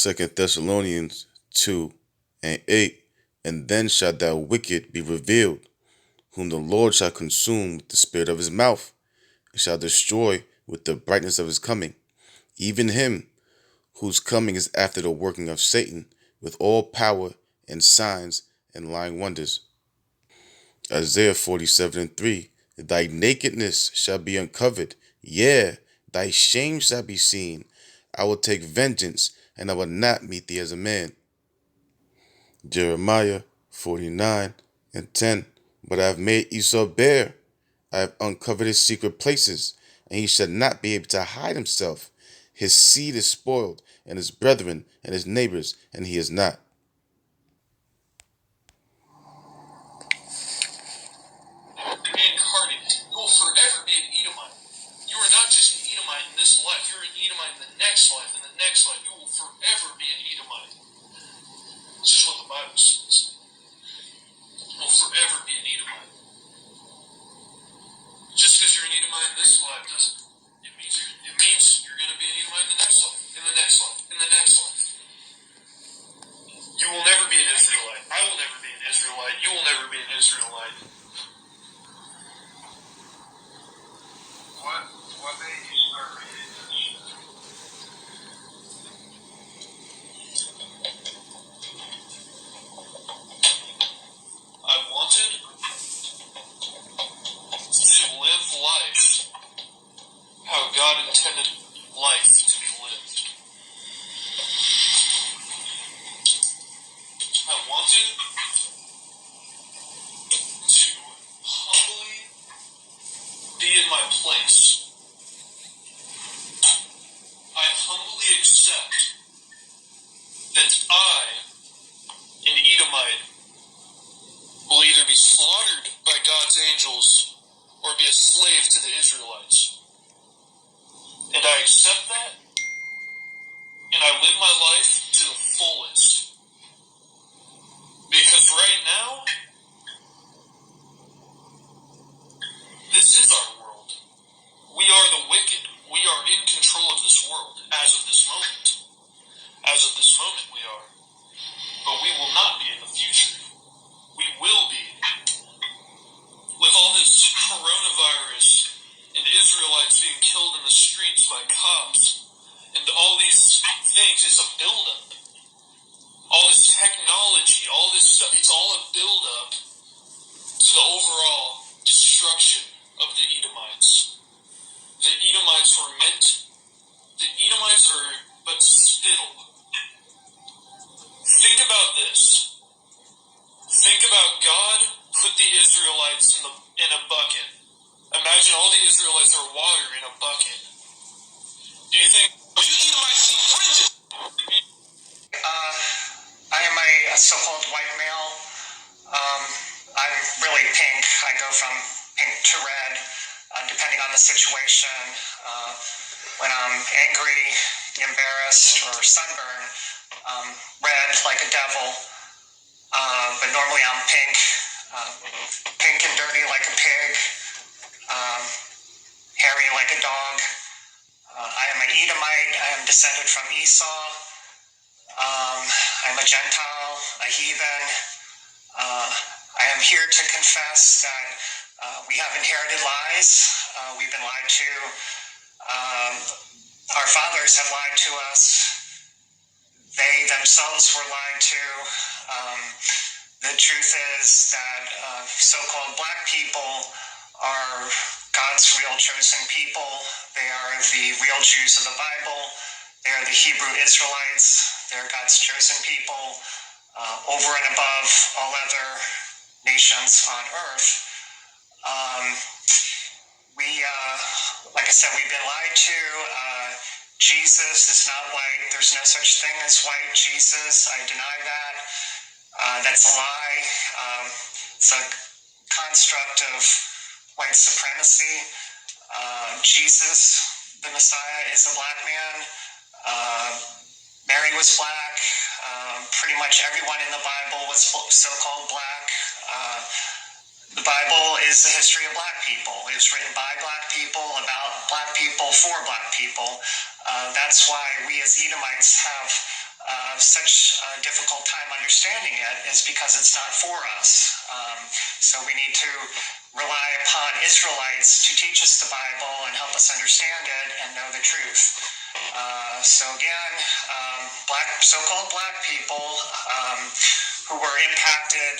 Second Thessalonians 2:8. And then shall that wicked be revealed, whom the Lord shall consume with the spirit of his mouth, and shall destroy with the brightness of his coming, even him whose coming is after the working of Satan, with all power and signs and lying wonders. Isaiah 47:3. Thy nakedness shall be uncovered, yea, thy shame shall be seen. I will take vengeance, and I will not meet thee as a man. Jeremiah 49:10. But I have made Esau bare. I have uncovered his secret places, and he shall not be able to hide himself. His seed is spoiled, and his brethren and his neighbors, and he is not. Incarnate, you will forever be an Edomite. You are not just an Edomite in this life, you're an Edomite in the next life, and the next life. You will forever be an Edomite. This is what the Bible says. You will forever be an Edomite. Just because you're an Edomite in this life doesn't. It means you're going to be an Edomite in the next life, in the next life, in the next life. You will never be an Israelite. I will never be an Israelite. You will never be an Israelite. What made you start reading this? I wanted to live life how God intended life to be lived. I wanted to humbly be in my place. I humbly accept that I, an Edomite, will either be slaughtered by God's angels or be a slave to the Israelites. And I accept that, and I live my life to the fullest. Because right now, this is our world. We are the wicked. We are in control of this world as of this moment. As of this moment, we are. But we will not be in the future. We will be. With all this coronavirus and Israelites being killed in the streets by cops and all these things, it's a buildup. All this technology, all this stuff, it's all a buildup to the overall destruction of the Edomites. The Edomites are but spittle. Think about this. Think about God put the Israelites in a bucket. Imagine all the Israelites are water in a bucket. Do you think, you Edomites need fringes? I am a so-called white male. I'm really pink. I go from pink to red, depending on the situation. When I'm angry, embarrassed, or sunburned, red like a devil. But normally I'm pink. Pink and dirty like a pig. Hairy like a dog. I am an Edomite. I am descended from Esau. I'm a Gentile, a heathen. I am here to confess that we have inherited lies. We've been lied to. Our fathers have lied to us. They themselves were lied to. The truth is that so-called black people are God's real chosen people. They are the real Jews of the Bible. They are the Hebrew Israelites. They are God's chosen people over and above all other nations on earth. Like I said, we've been lied to. Jesus is not white. There's no such thing as white Jesus. I deny that. That's a lie. It's a construct of white supremacy. Jesus, the Messiah, is a black man. Mary was black. Pretty much everyone in the Bible was so-called black. The Bible is the history of black people. It was written by black people, about black people, for black people. That's why we as Edomites have such a difficult time understanding it is because it's not for us. So we need to rely upon Israelites to teach us the Bible and help us understand it and know the truth. So again, so-called black people who were impacted,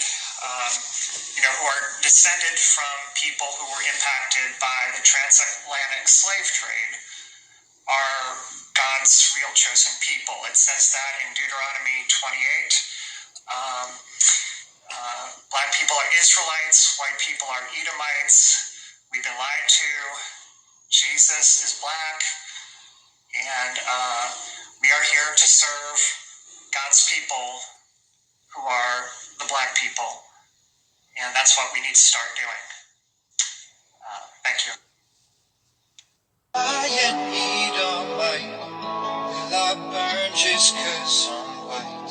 who are descended from people who were impacted by the transatlantic slave trade, are God's real chosen people. It says that in Deuteronomy 28. Black people are Israelites, white people are Edomites. We've been lied to. Jesus is black, and we are here to serve God's people who are the black people, and that's what we need to start doing. Thank you. I need a light. Will I burn just 'cause I'm white?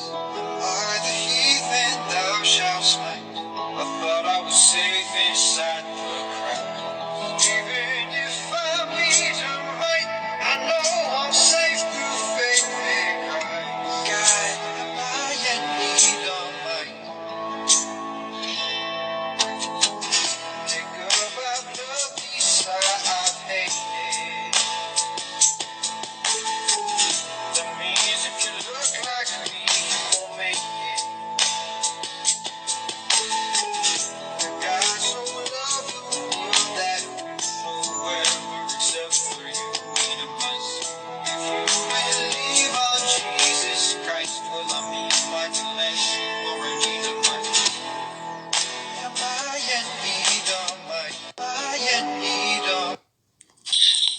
Are the heathen thou shalt smite? I thought I was safe inside the crowd. Even if I bleed them right, I know I'm safe through faith in Christ. God, I need a light. Think about the beast I've hated. That means if you look like me, you won't make it. God so loved the world that whosoever except for you need a must. If you believe on Jesus Christ, well, I mean, like unless you already know my. Am I in need of my? Am I in need of?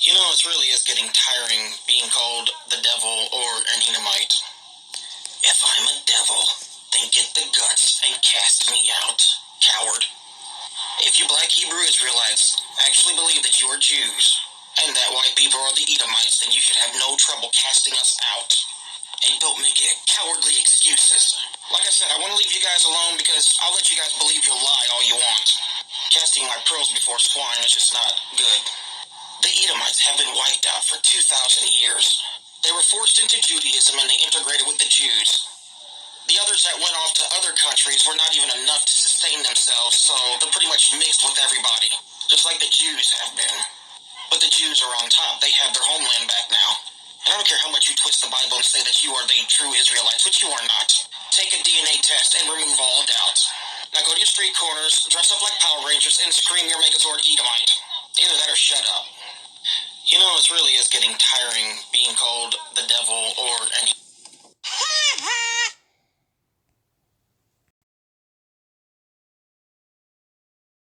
You know, it really is getting tiring being called the devil or an Edomite. If I'm a devil, then get the guts and cast me out, coward. If you black Hebrew Israelites actually believe that you are Jews and that white people are the Edomites, then you should have no trouble casting us out. And don't make it cowardly excuses. Like I said, I want to leave you guys alone because I'll let you guys believe your lie all you want. Casting my pearls before swine is just not good. The Edomites have been wiped out for 2,000 years. They were forced into Judaism and they integrated with the Jews. The others that went off to other countries were not even enough to sustain themselves, so they're pretty much mixed with everybody, just like the Jews have been. But the Jews are on top. They have their homeland back now. And I don't care how much you twist the Bible and say that you are the true Israelites, which you are not. Take a DNA test and remove all doubt. Now go to your street corners, dress up like Power Rangers, and scream your Megazord Edomite. Either that or shut up. You know, it really is getting tiring being called